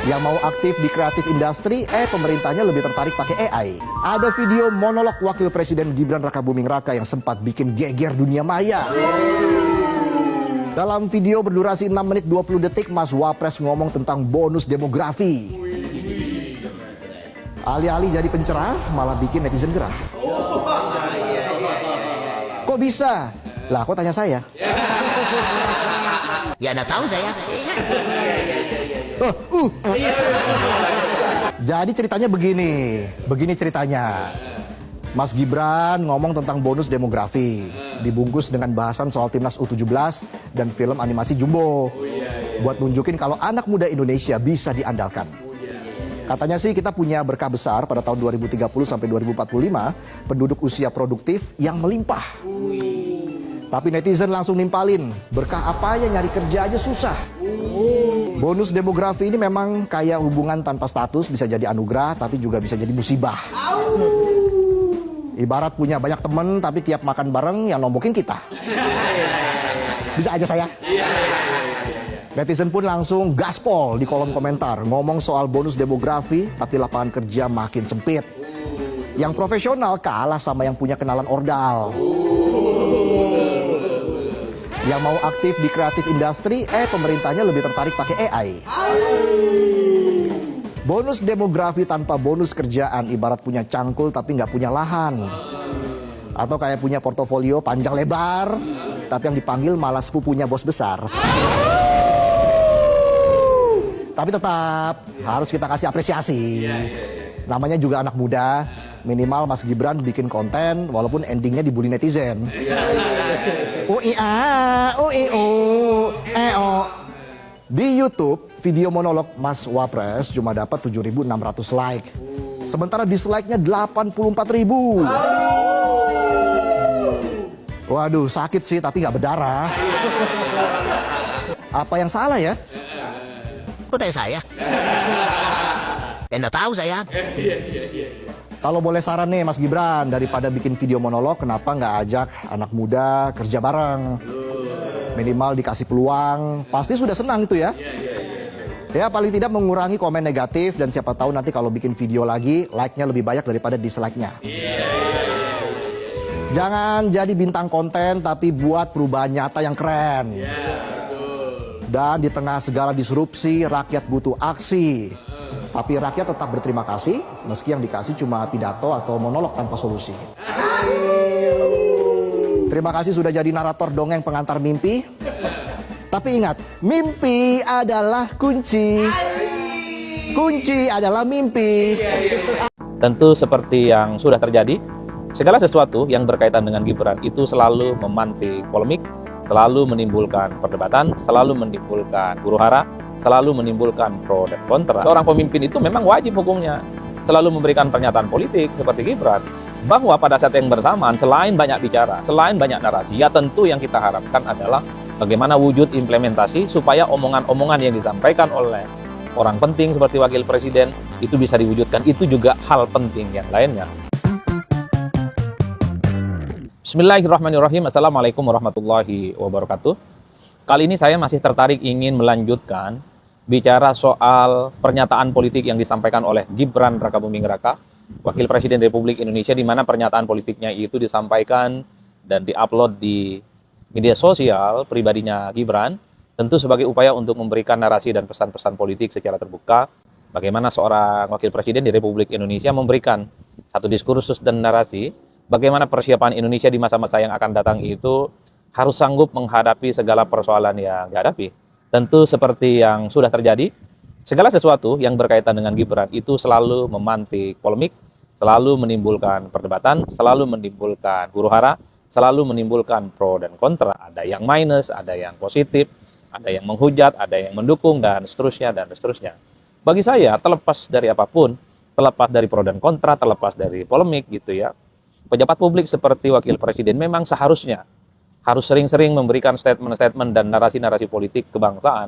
Yang mau aktif di kreatif industri, pemerintahnya lebih tertarik pakai AI. Ada video monolog Wakil Presiden Gibran Rakabuming Raka yang sempat bikin geger dunia maya. Dalam video berdurasi 6 menit 20 detik, Mas Wapres ngomong tentang bonus demografi. Alih-alih jadi pencerah, malah bikin netizen gerah. Kok bisa? Lah, kok tanya saya? Ya, nggak tahu saya. Jadi ceritanya begini ceritanya. Mas Gibran ngomong tentang bonus demografi, dibungkus dengan bahasan soal timnas U17 dan film animasi Jumbo. Buat nunjukin kalau anak muda Indonesia bisa diandalkan. Katanya sih kita punya berkah besar pada tahun 2030 sampai 2045, penduduk usia produktif yang melimpah. Tapi netizen langsung nimpalin, berkah apa ya, nyari kerja aja susah. Bonus demografi ini memang kayak hubungan tanpa status, bisa jadi anugerah tapi juga bisa jadi musibah. Ibarat punya banyak temen tapi tiap makan bareng yang nombokin kita. Bisa aja saya. Netizen pun langsung gaspol di kolom komentar, ngomong soal bonus demografi tapi lapangan kerja makin sempit. Yang profesional kalah sama yang punya kenalan ordal. Yang mau aktif di kreatif industri, pemerintahnya lebih tertarik pakai AI. Bonus demografi tanpa bonus kerjaan ibarat punya cangkul tapi nggak punya lahan. Atau kayak punya portofolio panjang lebar, tapi yang dipanggil malah sepupunya bos besar. Tapi tetap harus kita kasih apresiasi. Namanya juga anak muda, minimal Mas Gibran bikin konten walaupun endingnya dibully netizen. Di YouTube, video monolog Mas Wapres cuma dapat 7.600 like. Sementara dislike-nya 84.000. Waduh, sakit sih tapi nggak berdarah. Apa yang salah ya? Kok tanya saya? Ya, nggak tahu saya. Kalau boleh saran nih Mas Gibran, daripada bikin video monolog, kenapa nggak ajak anak muda kerja bareng? Minimal dikasih peluang, pasti sudah senang itu ya. Ya paling tidak mengurangi komen negatif dan siapa tahu nanti kalau bikin video lagi, like-nya lebih banyak daripada dislike-nya. Jangan jadi bintang konten tapi buat perubahan nyata yang keren. Dan di tengah segala disrupsi, rakyat butuh aksi. Tapi rakyat tetap berterima kasih, meski yang dikasih cuma pidato atau monolog tanpa solusi. Terima kasih sudah jadi narator dongeng pengantar mimpi. Tapi ingat, mimpi adalah kunci. Kunci adalah mimpi. Tentu seperti yang sudah terjadi, segala sesuatu yang berkaitan dengan Gibran itu selalu memantik polemik, selalu menimbulkan perdebatan, selalu menimbulkan huru-hara, selalu menimbulkan pro dan kontra. Seorang pemimpin itu memang wajib hukumnya selalu memberikan pernyataan politik seperti Gibran, bahwa pada saat yang bersamaan selain banyak bicara, selain banyak narasi, ya tentu yang kita harapkan adalah bagaimana wujud implementasi supaya omongan-omongan yang disampaikan oleh orang penting seperti Wakil Presiden itu bisa diwujudkan. Itu juga hal penting yang lainnya. Bismillahirrahmanirrahim. Assalamualaikum warahmatullahi wabarakatuh. Kali ini saya masih tertarik ingin melanjutkan bicara soal pernyataan politik yang disampaikan oleh Gibran Rakabuming Raka, Wakil Presiden Republik Indonesia, di mana pernyataan politiknya itu disampaikan dan diupload di media sosial pribadinya Gibran, tentu sebagai upaya untuk memberikan narasi dan pesan-pesan politik secara terbuka, bagaimana seorang Wakil Presiden di Republik Indonesia memberikan satu diskursus dan narasi bagaimana persiapan Indonesia di masa-masa yang akan datang itu harus sanggup menghadapi segala persoalan yang dihadapi. Tentu seperti yang sudah terjadi, segala sesuatu yang berkaitan dengan Gibran itu selalu memantik polemik, selalu menimbulkan perdebatan, selalu menimbulkan huru-hara, selalu menimbulkan pro dan kontra. Ada yang minus, ada yang positif, ada yang menghujat, ada yang mendukung, dan seterusnya, dan seterusnya. Bagi saya, terlepas dari apapun, terlepas dari pro dan kontra, terlepas dari polemik gitu ya, pejabat publik seperti Wakil Presiden memang seharusnya harus sering-sering memberikan statement-statement dan narasi-narasi politik kebangsaan.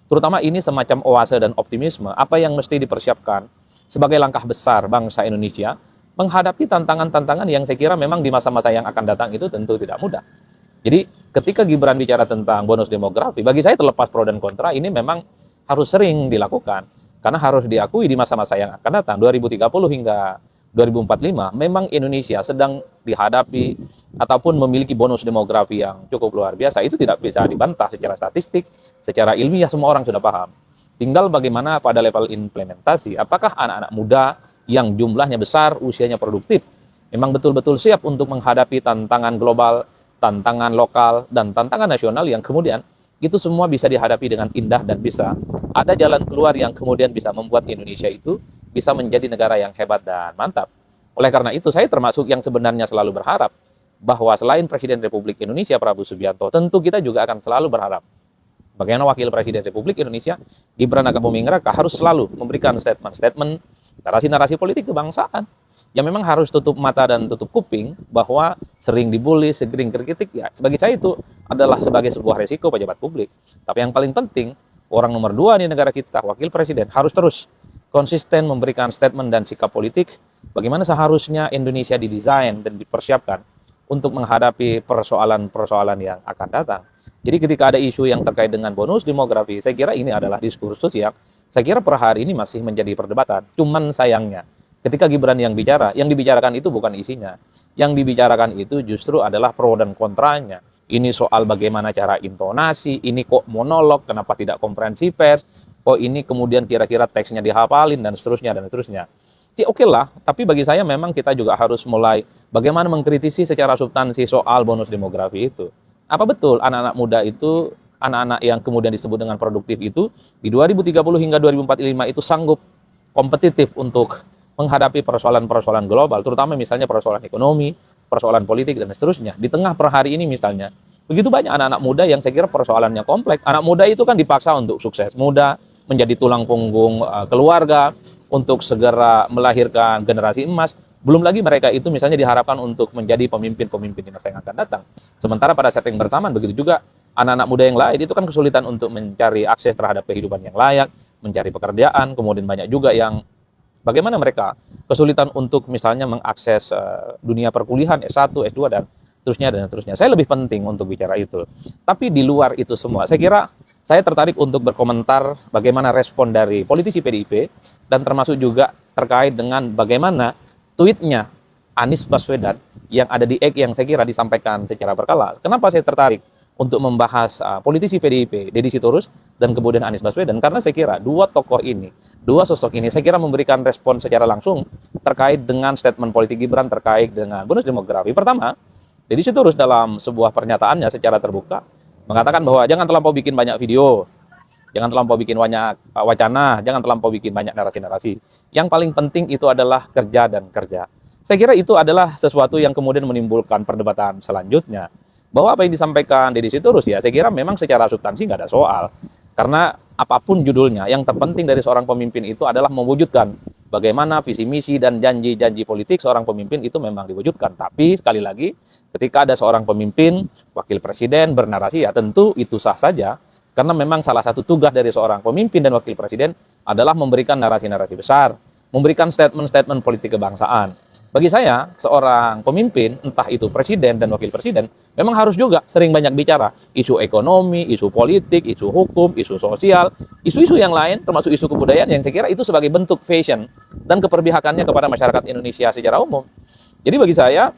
Terutama ini semacam oase dan optimisme, apa yang mesti dipersiapkan sebagai langkah besar bangsa Indonesia menghadapi tantangan-tantangan yang saya kira memang di masa-masa yang akan datang itu tentu tidak mudah. Jadi ketika Gibran bicara tentang bonus demografi, bagi saya terlepas pro dan kontra, ini memang harus sering dilakukan. Karena harus diakui di masa-masa yang akan datang, 2030 hingga 2045, memang Indonesia sedang dihadapi ataupun memiliki bonus demografi yang cukup luar biasa. Itu tidak bisa dibantah secara statistik, secara ilmiah semua orang sudah paham. Tinggal bagaimana pada level implementasi, apakah anak-anak muda yang jumlahnya besar, usianya produktif, memang betul-betul siap untuk menghadapi tantangan global, tantangan lokal, dan tantangan nasional yang kemudian itu semua bisa dihadapi dengan indah dan bisa ada jalan keluar yang kemudian bisa membuat Indonesia itu bisa menjadi negara yang hebat dan mantap. Oleh karena itu, saya termasuk yang sebenarnya selalu berharap bahwa selain Presiden Republik Indonesia Prabowo Subianto, tentu kita juga akan selalu berharap bagaimana Wakil Presiden Republik Indonesia Gibran Rakabuming Raka harus selalu memberikan statement-statement, narasi-narasi politik kebangsaan yang memang harus tutup mata dan tutup kuping bahwa sering dibully, sering kritik, ya sebagai saya itu adalah sebagai sebuah resiko pejabat publik. Tapi yang paling penting, orang nomor 2 di negara kita, Wakil Presiden, harus terus konsisten memberikan statement dan sikap politik bagaimana seharusnya Indonesia didesain dan dipersiapkan untuk menghadapi persoalan-persoalan yang akan datang. Jadi ketika ada isu yang terkait dengan bonus demografi, saya kira ini adalah diskursus yang saya kira per hari ini masih menjadi perdebatan. Cuman sayangnya, ketika Gibran yang bicara, yang dibicarakan itu bukan isinya. Yang dibicarakan itu justru adalah pro dan kontranya. Ini soal bagaimana cara intonasi, ini kok monolog, kenapa tidak konferensi pers, kok ini kemudian kira-kira teksnya dihafalin, dan seterusnya, dan seterusnya. Ya oke lah, tapi bagi saya memang kita juga harus mulai bagaimana mengkritisi secara substansi soal bonus demografi itu. Apa betul anak-anak muda itu, anak-anak yang kemudian disebut dengan produktif itu, di 2030 hingga 2045 itu sanggup kompetitif untuk menghadapi persoalan-persoalan global, terutama misalnya persoalan ekonomi, persoalan politik, dan seterusnya. Di tengah per hari ini misalnya, begitu banyak anak-anak muda yang saya kira persoalannya kompleks. Anak muda itu kan dipaksa untuk sukses muda, menjadi tulang punggung keluarga, untuk segera melahirkan generasi emas. Belum lagi mereka itu misalnya diharapkan untuk menjadi pemimpin-pemimpin di masa yang akan datang. Sementara pada saat yang bersamaan, begitu juga anak-anak muda yang lain itu kan kesulitan untuk mencari akses terhadap kehidupan yang layak, mencari pekerjaan, kemudian banyak juga yang bagaimana mereka kesulitan untuk misalnya mengakses dunia perkuliahan S1, S2, dan seterusnya, dan seterusnya. Saya lebih penting untuk bicara itu. Tapi di luar itu semua, saya kira saya tertarik untuk berkomentar bagaimana respon dari politisi PDIP dan termasuk juga terkait dengan bagaimana tweetnya Anies Baswedan yang ada di X yang saya kira disampaikan secara berkala. Kenapa saya tertarik untuk membahas politisi PDIP, Deddy Sitorus, dan kemudian Anies Baswedan? Karena saya kira dua tokoh ini, dua sosok ini, saya kira memberikan respon secara langsung terkait dengan statement politik Gibran terkait dengan bonus demografi. Pertama, Deddy Sitorus dalam sebuah pernyataannya secara terbuka mengatakan bahwa jangan terlampau bikin banyak video, jangan terlampau bikin banyak wacana, jangan terlampau bikin banyak narasi-narasi. Yang paling penting itu adalah kerja dan kerja. Saya kira itu adalah sesuatu yang kemudian menimbulkan perdebatan selanjutnya. Bahwa apa yang disampaikan Deddy Sitorus, ya saya kira memang secara substansi nggak ada soal. Karena apapun judulnya, yang terpenting dari seorang pemimpin itu adalah mewujudkan bagaimana visi misi dan janji-janji politik seorang pemimpin itu memang diwujudkan. Tapi sekali lagi, ketika ada seorang pemimpin, wakil presiden bernarasi, ya tentu itu sah saja. Karena memang salah satu tugas dari seorang pemimpin dan wakil presiden adalah memberikan narasi-narasi besar, memberikan statement-statement politik kebangsaan. Bagi saya, seorang pemimpin, entah itu presiden dan wakil presiden, memang harus juga sering banyak bicara isu ekonomi, isu politik, isu hukum, isu sosial, isu-isu yang lain, termasuk isu kebudayaan yang saya kira itu sebagai bentuk fashion dan keperpihakannya kepada masyarakat Indonesia secara umum. Jadi bagi saya,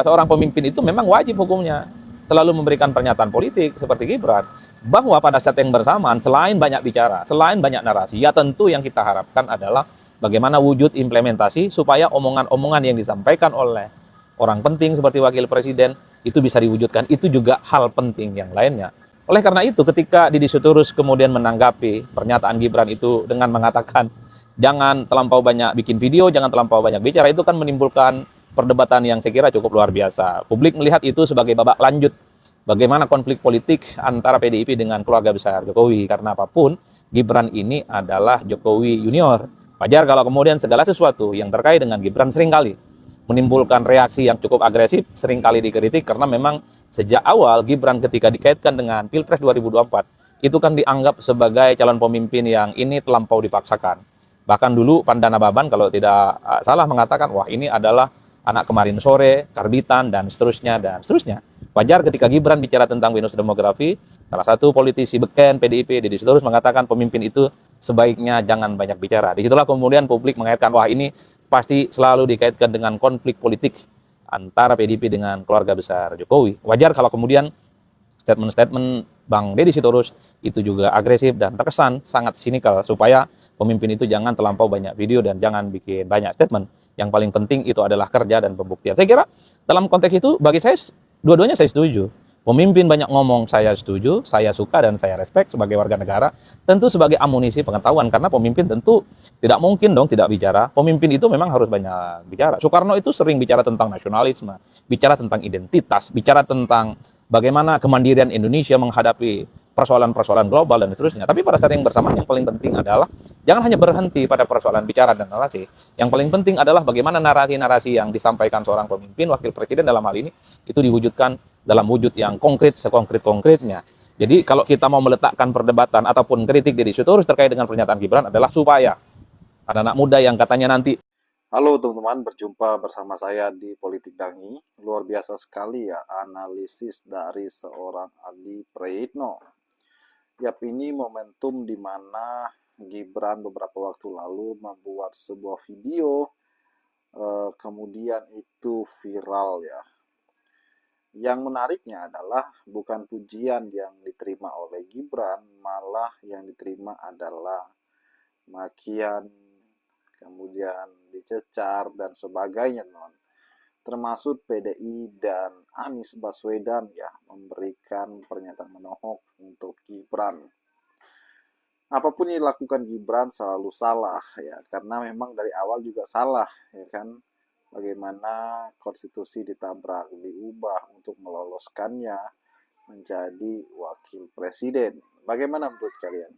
seorang pemimpin itu memang wajib hukumnya selalu memberikan pernyataan politik seperti Gibran, bahwa pada saat yang bersamaan, selain banyak bicara, selain banyak narasi, ya tentu yang kita harapkan adalah bagaimana wujud implementasi supaya omongan-omongan yang disampaikan oleh orang penting seperti wakil presiden itu bisa diwujudkan. Itu juga hal penting yang lainnya. Oleh karena itu, ketika Deddy Sitorus kemudian menanggapi pernyataan Gibran itu dengan mengatakan jangan terlampau banyak bikin video, jangan terlampau banyak bicara, itu kan menimbulkan perdebatan yang saya kira cukup luar biasa. Publik melihat itu sebagai babak lanjut bagaimana konflik politik antara PDIP dengan keluarga besar Jokowi. Karena apapun, Gibran ini adalah Jokowi Junior. Wajar kalau kemudian segala sesuatu yang terkait dengan Gibran seringkali menimbulkan reaksi yang cukup agresif, seringkali dikritik karena memang sejak awal Gibran ketika dikaitkan dengan Pilpres 2024 itu kan dianggap sebagai calon pemimpin yang ini terlampau dipaksakan. Bahkan dulu Pandana Baban kalau tidak salah mengatakan, wah ini adalah anak kemarin sore, karbitan, dan seterusnya, dan seterusnya. Wajar ketika Gibran bicara tentang bonus demografi, salah satu politisi beken PDIP, Deddy Sitorus, mengatakan pemimpin itu sebaiknya jangan banyak bicara. Disitulah kemudian publik mengaitkan, wah ini pasti selalu dikaitkan dengan konflik politik antara PDIP dengan keluarga besar Jokowi. Wajar kalau kemudian statement-statement Bang Deddy Sitorus itu juga agresif dan terkesan sangat sinikal, supaya pemimpin itu jangan terlampau banyak video dan jangan bikin banyak statement. Yang paling penting itu adalah kerja dan pembuktian. Saya kira dalam konteks itu bagi saya dua-duanya saya setuju. Pemimpin banyak ngomong saya setuju, saya suka dan saya respect sebagai warga negara. Tentu sebagai amunisi pengetahuan, karena pemimpin tentu tidak mungkin dong tidak bicara. Pemimpin itu memang harus banyak bicara. Soekarno itu sering bicara tentang nasionalisme, bicara tentang identitas, bicara tentang bagaimana kemandirian Indonesia menghadapi persoalan-persoalan global dan seterusnya. Tapi pada saat yang bersamaan yang paling penting adalah jangan hanya berhenti pada persoalan bicara dan narasi. Yang paling penting adalah bagaimana narasi-narasi yang disampaikan seorang pemimpin, wakil presiden dalam hal ini, itu diwujudkan dalam wujud yang konkret, sekonkret-konkretnya. Jadi kalau kita mau meletakkan perdebatan ataupun kritik Deddy Sitorus terkait dengan pernyataan Gibran adalah supaya anak-anak muda yang katanya nanti Halo teman-teman, berjumpa bersama saya di Politik Dangi. Luar biasa sekali ya analisis dari seorang Adi Praitno. Yap, ini momentum di mana Gibran beberapa waktu lalu membuat sebuah video, kemudian itu viral ya. Yang menariknya adalah bukan pujian yang diterima oleh Gibran, malah yang diterima adalah makian, kemudian dicecar dan sebagainya, teman. Termasuk PDI dan Anies Baswedan ya memberikan pernyataan menohok untuk Gibran. Apapun yang dilakukan Gibran selalu salah ya, karena memang dari awal juga salah ya kan. Bagaimana konstitusi ditabrak, diubah untuk meloloskannya menjadi wakil presiden. Bagaimana menurut kalian?